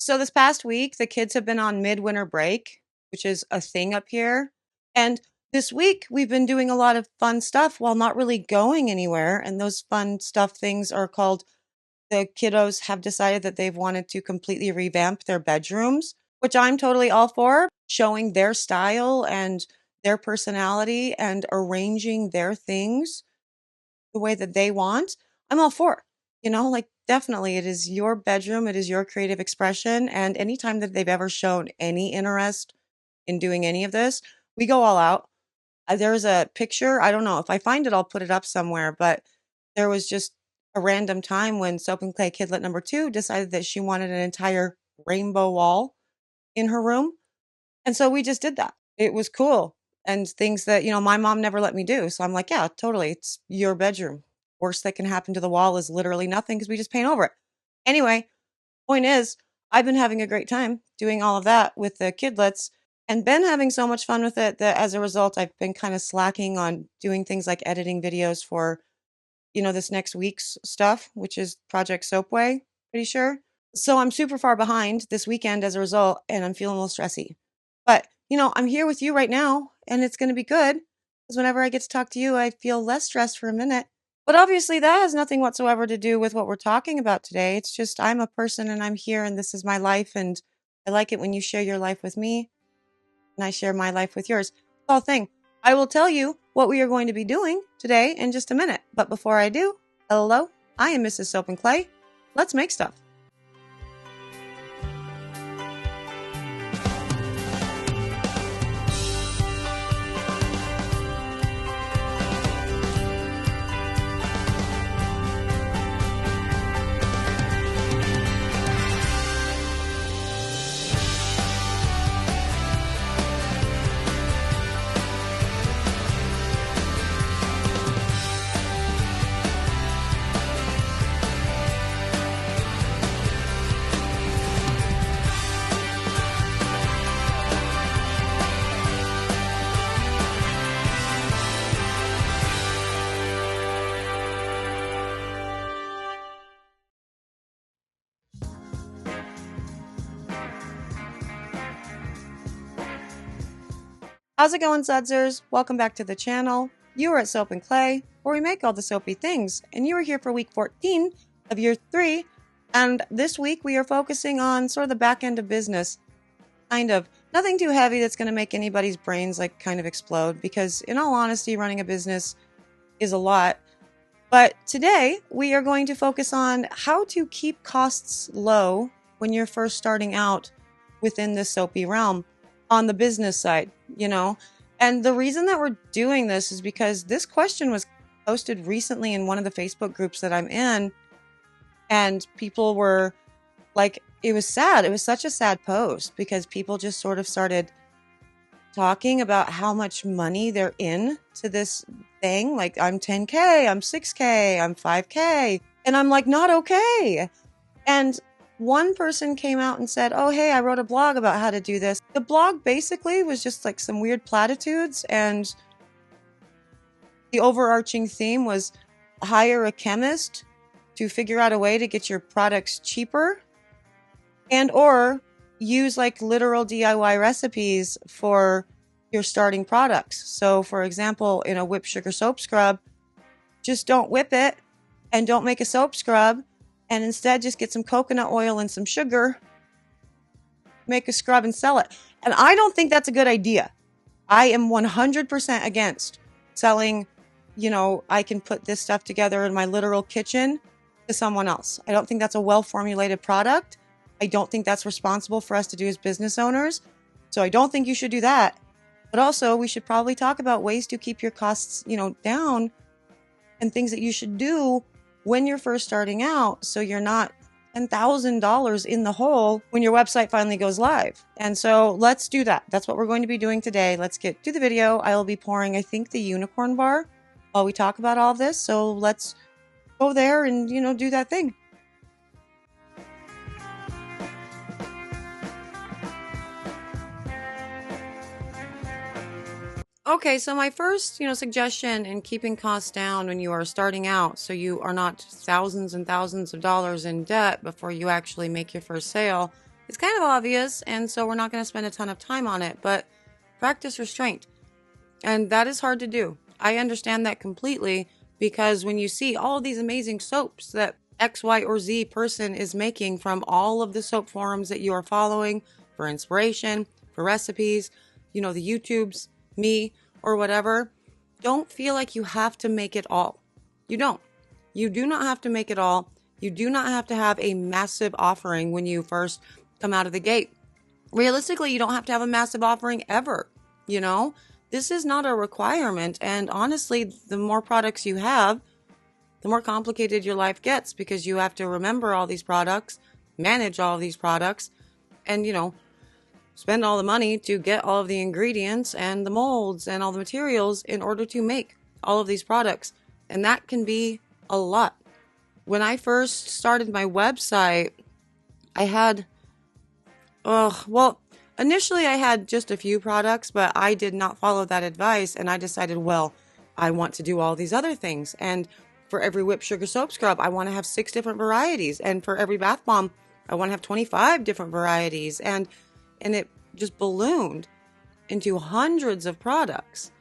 So this past week, the kids have been on midwinter break, which is a thing up here. And this week, we've been doing a lot of fun stuff while not really going anywhere. And those fun stuff things are called the kiddos have decided that they've wanted to completely revamp their bedrooms, which I'm totally all for, showing their style and their personality and arranging their things the way that they want. I'm all for. Like definitely it is your bedroom, it is your creative expression. And anytime that they've ever shown any interest in doing any of this, we go all out. There's a picture, I don't know, if I find it, I'll put it up somewhere, but there was just a random time when Soap and Clay Kidlet number 2 decided that she wanted an entire rainbow wall in her room. And so we just did that. It was cool. And things that, my mom never let me do. So I'm like, yeah, totally. It's your bedroom. Worst that can happen to the wall is literally nothing because we just paint over it. Anyway, point is, I've been having a great time doing all of that with the kidlets and been having so much fun with it that as a result, I've been kind of slacking on doing things like editing videos for, this next week's stuff, which is Project Soapway, pretty sure. So I'm super far behind this weekend as a result, and I'm feeling a little stressy. But, I'm here with you right now, and it's going to be good because whenever I get to talk to you, I feel less stressed for a minute. But obviously, that has nothing whatsoever to do with what we're talking about today. It's just I'm a person and I'm here, and this is my life, and I like it when you share your life with me, and I share my life with yours. It's all thing. I will tell you what we are going to be doing today in just a minute. But before I do, hello, I am Mrs. Soap and Clay. Let's make stuff. How's it going, Sudsers? Welcome back to the channel. You are at Soap and Clay, where we make all the soapy things, and you are here for week 14 of year 3, and this week we are focusing on sort of the back end of business. Kind of. Nothing too heavy that's going to make anybody's brains kind of explode, because in all honesty, running a business is a lot. But today we are going to focus on how to keep costs low when you're first starting out within the soapy realm. On the business side, and the reason that we're doing this is because this question was posted recently in one of the Facebook groups that I'm in, and people were like, it was sad. It was such a sad post because people just sort of started talking about how much money they're in to this thing. Like, I'm 10K, I'm 6K, I'm 5K, and I'm like, not okay. And one person came out and said, oh, hey, I wrote a blog about how to do this. The blog basically was just some weird platitudes, and the overarching theme was hire a chemist to figure out a way to get your products cheaper and or use literal DIY recipes for your starting products. So for example, in a whipped sugar soap scrub, just don't whip it and don't make a soap scrub. And instead, just get some coconut oil and some sugar, make a scrub and sell it. And I don't think that's a good idea. I am 100% against selling, I can put this stuff together in my literal kitchen to someone else. I don't think that's a well-formulated product. I don't think that's responsible for us to do as business owners. So I don't think you should do that. But also, we should probably talk about ways to keep your costs, down, and things that you should do when you're first starting out, so you're not $10,000 in the hole when your website finally goes live. And so let's do that. That's what we're going to be doing today. Let's get to the video. I will be pouring, I think, the unicorn bar while we talk about all of this. So let's go there and, do that thing. Okay, so my first, suggestion in keeping costs down when you are starting out, so you are not thousands and thousands of dollars in debt before you actually make your first sale, It's kind of obvious, and so we're not going to spend a ton of time on it, but practice restraint. And that is hard to do. I understand that completely, because when you see all these amazing soaps that X, Y, or Z person is making from all of the soap forums that you are following for inspiration, for recipes, the YouTubes, me, or whatever, don't feel like you have to make it all. You don't. You do not have to make it all. You do not have to have a massive offering when you first come out of the gate. Realistically, you don't have to have a massive offering ever. This is not a requirement. And honestly, the more products you have, the more complicated your life gets, because you have to remember all these products, manage all of these products, and, spend all the money to get all of the ingredients and the molds and all the materials in order to make all of these products. And that can be a lot. When I first started my website, I had, initially I had just a few products, but I did not follow that advice. And I decided, I want to do all these other things. And for every whipped sugar soap scrub, I want to have 6 different varieties. And for every bath bomb, I want to have 25 different varieties. And it just ballooned into hundreds of products.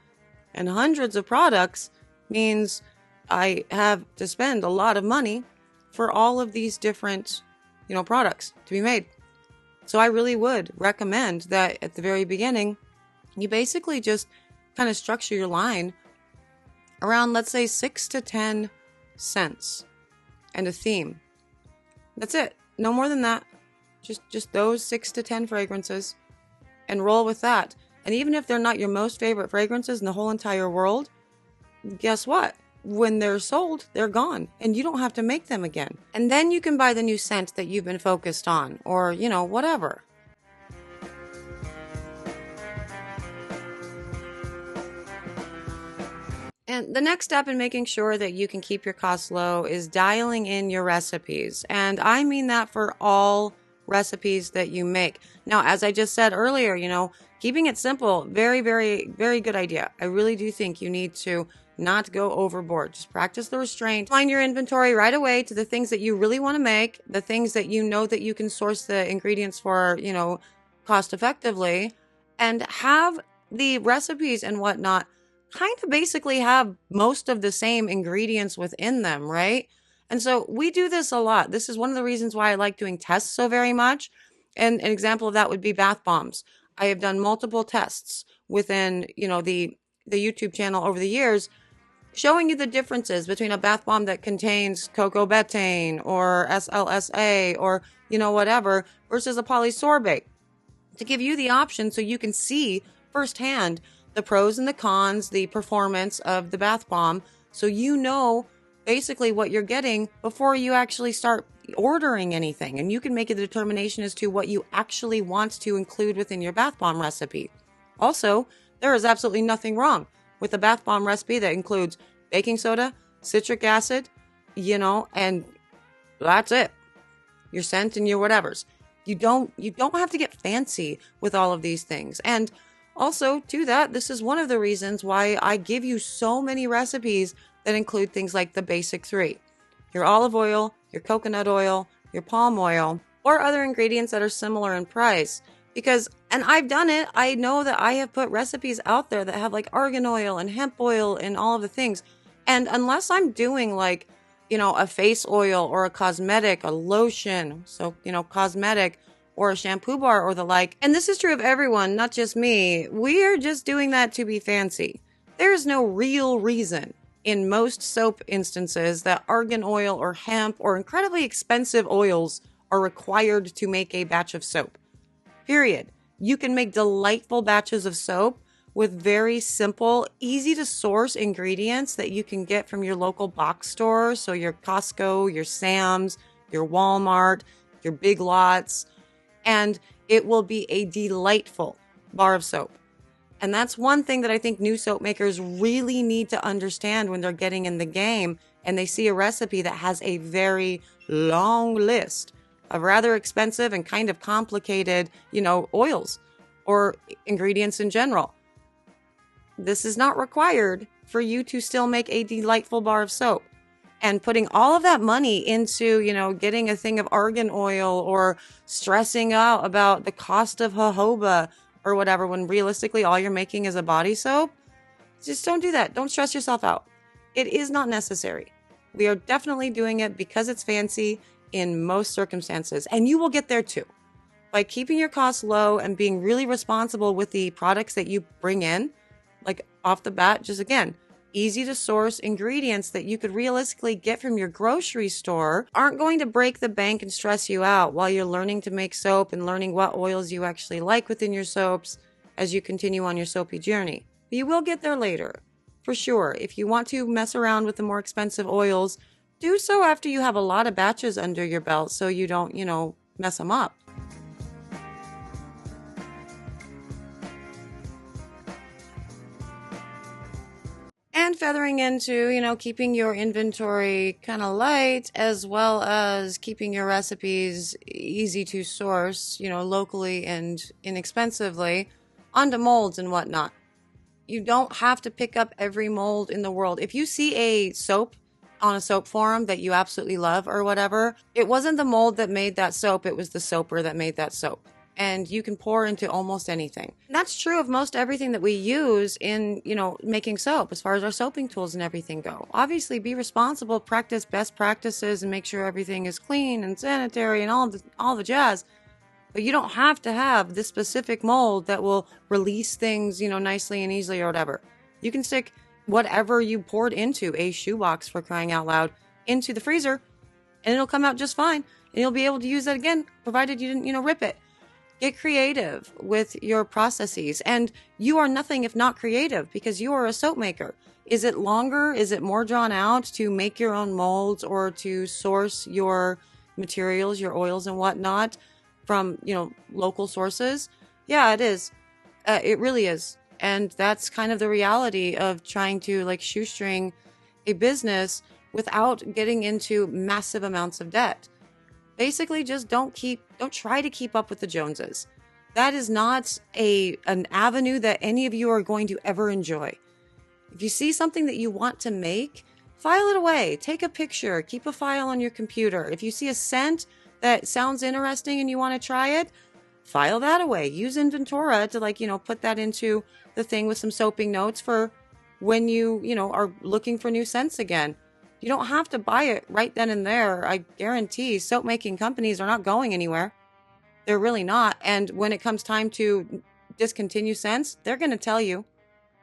And hundreds of products means I have to spend a lot of money for all of these different, products to be made. So I really would recommend that at the very beginning, you basically just kind of structure your line around, let's say, 6 to 10 scents and a theme. That's it. No more than that. Just those 6 to 10 fragrances, and roll with that. And even if they're not your most favorite fragrances in the whole entire world, guess what? When they're sold, they're gone, and you don't have to make them again. And then you can buy the new scent that you've been focused on, or, whatever. And the next step in making sure that you can keep your costs low is dialing in your recipes. And I mean that for all recipes that you make. Now, as I just said earlier, keeping it simple, very, very, very good idea. I really do think you need to not go overboard. Just practice the restraint. Find your inventory right away to the things that you really want to make, the things that you know that you can source the ingredients for, cost effectively, and have the recipes and whatnot kind of basically have most of the same ingredients within them, right? And so we do this a lot. This is one of the reasons why I like doing tests so very much. And an example of that would be bath bombs. I have done multiple tests within, the YouTube channel over the years, showing you the differences between a bath bomb that contains cocoa betaine or SLSA or, whatever, versus a polysorbate, to give you the option so you can see firsthand the pros and the cons, the performance of the bath bomb, so basically what you're getting before you actually start ordering anything. And you can make a determination as to what you actually want to include within your bath bomb recipe. Also, there is absolutely nothing wrong with a bath bomb recipe that includes baking soda, citric acid, and that's it. Your scent and your whatevers. You don't have to get fancy with all of these things. And also, to that, this is one of the reasons why I give you so many recipes that include things like the basic 3. Your olive oil, your coconut oil, your palm oil, or other ingredients that are similar in price. And I've done it, I know that I have put recipes out there that have like argan oil and hemp oil and all of the things. And unless I'm doing a face oil or a cosmetic, a lotion, so, cosmetic, or a shampoo bar or the like, and this is true of everyone, not just me, we are just doing that to be fancy. There is no real reason in most soap instances that argan oil or hemp or incredibly expensive oils are required to make a batch of soap. Period. You can make delightful batches of soap with very simple, easy to source ingredients that you can get from your local box store. So your Costco, your Sam's, your Walmart, your Big Lots, and it will be a delightful bar of soap. And that's one thing that I think new soap makers really need to understand when they're getting in the game and they see a recipe that has a very long list of rather expensive and kind of complicated, oils or ingredients in general. This is not required for you to still make a delightful bar of soap. And putting all of that money into, getting a thing of argan oil or stressing out about the cost of jojoba or whatever, when realistically all you're making is a body soap, just don't do that. Don't stress yourself out. It is not necessary. We are definitely doing it because it's fancy in most circumstances, and you will get there too. By keeping your costs low and being really responsible with the products that you bring in, like off the bat, just again, easy to source ingredients that you could realistically get from your grocery store aren't going to break the bank and stress you out while you're learning to make soap and learning what oils you actually like within your soaps as you continue on your soapy journey. But you will get there later, for sure. If you want to mess around with the more expensive oils, do so after you have a lot of batches under your belt so you don't, mess them up. And feathering into, keeping your inventory kind of light, as well as keeping your recipes easy to source, locally and inexpensively, onto molds and whatnot. You don't have to pick up every mold in the world. If you see a soap on a soap forum that you absolutely love or whatever, it wasn't the mold that made that soap, it was the soaper that made that soap. And you can pour into almost anything. And that's true of most everything that we use in, making soap, as far as our soaping tools and everything go. Obviously, be responsible, practice best practices, and make sure everything is clean and sanitary and all the jazz. But you don't have to have this specific mold that will release things, nicely and easily or whatever. You can stick whatever you poured into a shoebox, for crying out loud, into the freezer, and it'll come out just fine. And you'll be able to use that again, provided you didn't, rip it. Get creative with your processes, and you are nothing if not creative because you are a soap maker. Is it longer? Is it more drawn out to make your own molds or to source your materials, your oils and whatnot from, local sources? Yeah, it is. It really is. And that's kind of the reality of trying to shoestring a business without getting into massive amounts of debt. Basically, just don't try to keep up with the Joneses. That is not an avenue that any of you are going to ever enjoy. If you see something that you want to make, file it away. Take a picture. Keep a file on your computer. If you see a scent that sounds interesting and you want to try it, file that away. Use Inventora to put that into the thing with some soaping notes for when you are looking for new scents again. You don't have to buy it right then and there. I guarantee soap making companies are not going anywhere. They're really not. And when it comes time to discontinue scents, they're going to tell you.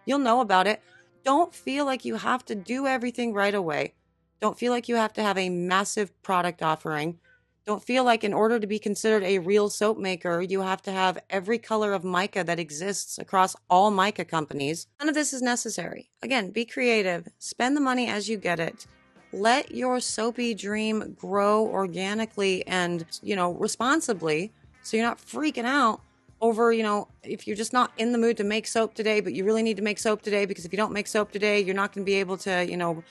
You'll know about it. Don't feel like you have to do everything right away. Don't feel like you have to have a massive product offering. Don't feel like in order to be considered a real soap maker, you have to have every color of mica that exists across all mica companies. None of this is necessary. Again, be creative. Spend the money as you get it. Let your soapy dream grow organically and, responsibly, so you're not freaking out over, if you're just not in the mood to make soap today, but you really need to make soap today, because if you don't make soap today, you're not going to be able to,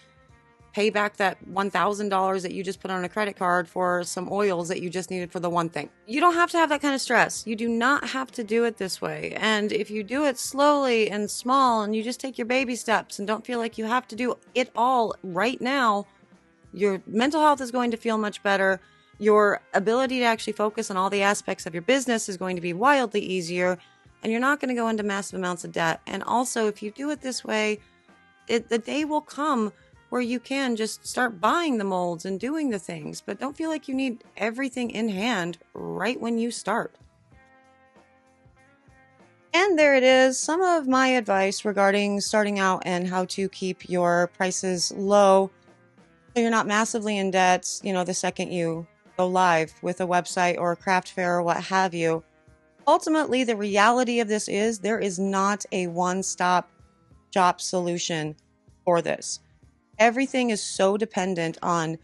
pay back that $1,000 that you just put on a credit card for some oils that you just needed for the one thing. You don't have to have that kind of stress. You do not have to do it this way. And if you do it slowly and small and you just take your baby steps and don't feel like you have to do it all right now, your mental health is going to feel much better. Your ability to actually focus on all the aspects of your business is going to be wildly easier, and you're not going to go into massive amounts of debt. And also, if you do it this way, the day will come where you can just start buying the molds and doing the things, but don't feel like you need everything in hand right when you start. And there it is, some of my advice regarding starting out and how to keep your prices low so you're not massively in debt, the second you go live with a website or a craft fair or what have you. Ultimately, the reality of this is there is not a one-stop shop solution for this. Everything is so dependent on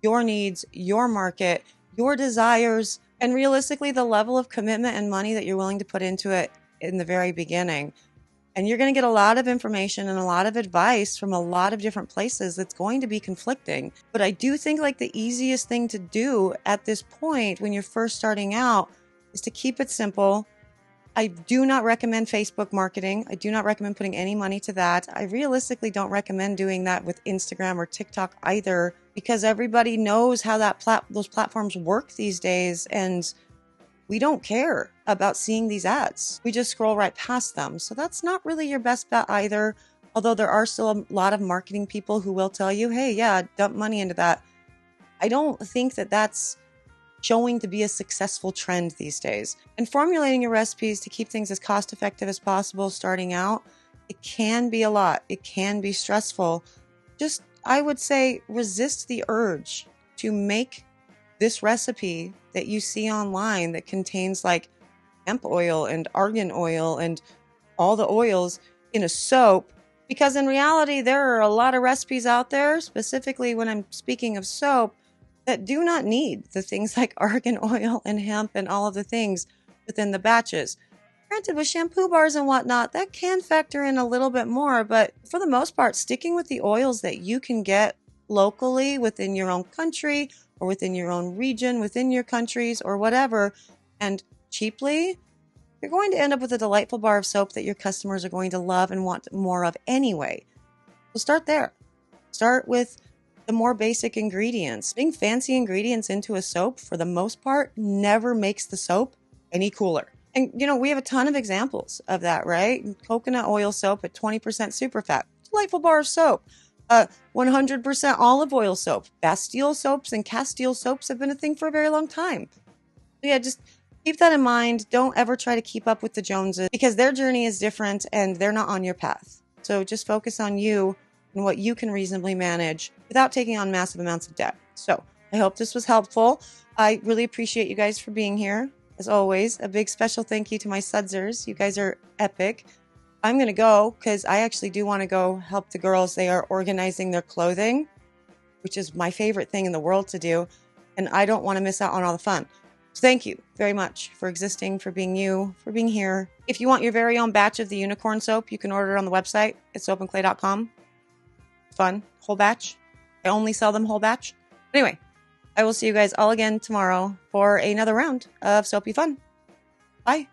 your needs, your market, your desires, and realistically, the level of commitment and money that you're willing to put into it in the very beginning. And you're going to get a lot of information and a lot of advice from a lot of different places that's going to be conflicting. But I do think the easiest thing to do at this point when you're first starting out is to keep it simple, I do not recommend Facebook marketing. I do not recommend putting any money to that. I realistically don't recommend doing that with Instagram or TikTok either, because everybody knows how those platforms work these days, and we don't care about seeing these ads. We just scroll right past them. So that's not really your best bet either. Although there are still a lot of marketing people who will tell you, hey, yeah, dump money into that. I don't think that that's showing to be a successful trend these days. And formulating your recipes to keep things as cost effective as possible starting out, it can be a lot. It can be stressful. Just, I would say, resist the urge to make this recipe that you see online that contains like hemp oil and argan oil and all the oils in a soap. Because in reality, there are a lot of recipes out there, specifically when I'm speaking of soap, that do not need the things like argan oil and hemp and all of the things within the batches. Granted, with shampoo bars and whatnot, that can factor in a little bit more, but for the most part, sticking with the oils that you can get locally within your own country or within your own region, within your countries or whatever, and cheaply, you're going to end up with a delightful bar of soap that your customers are going to love and want more of anyway. So start there. Start with the more basic ingredients. Putting fancy ingredients into a soap, for the most part, never makes the soap any cooler. And, we have a ton of examples of that, right? Coconut oil soap at 20% superfat. Delightful bar of soap. 100% olive oil soap. Bastille soaps and Castile soaps have been a thing for a very long time. So yeah, just keep that in mind. Don't ever try to keep up with the Joneses, because their journey is different and they're not on your path. So just focus on you and what you can reasonably manage without taking on massive amounts of debt. So I hope this was helpful. I really appreciate you guys for being here. As always, a big special thank you to my sudsers. You guys are epic. I'm going to go because I actually do want to go help the girls. They are organizing their clothing, which is my favorite thing in the world to do. And I don't want to miss out on all the fun. So thank you very much for existing, for being you, for being here. If you want your very own batch of the unicorn soap, you can order it on the website. It's soapandclay.com. Fun. Whole batch. I only sell them whole batch. Anyway, I will see you guys all again tomorrow for another round of soapy fun. Bye.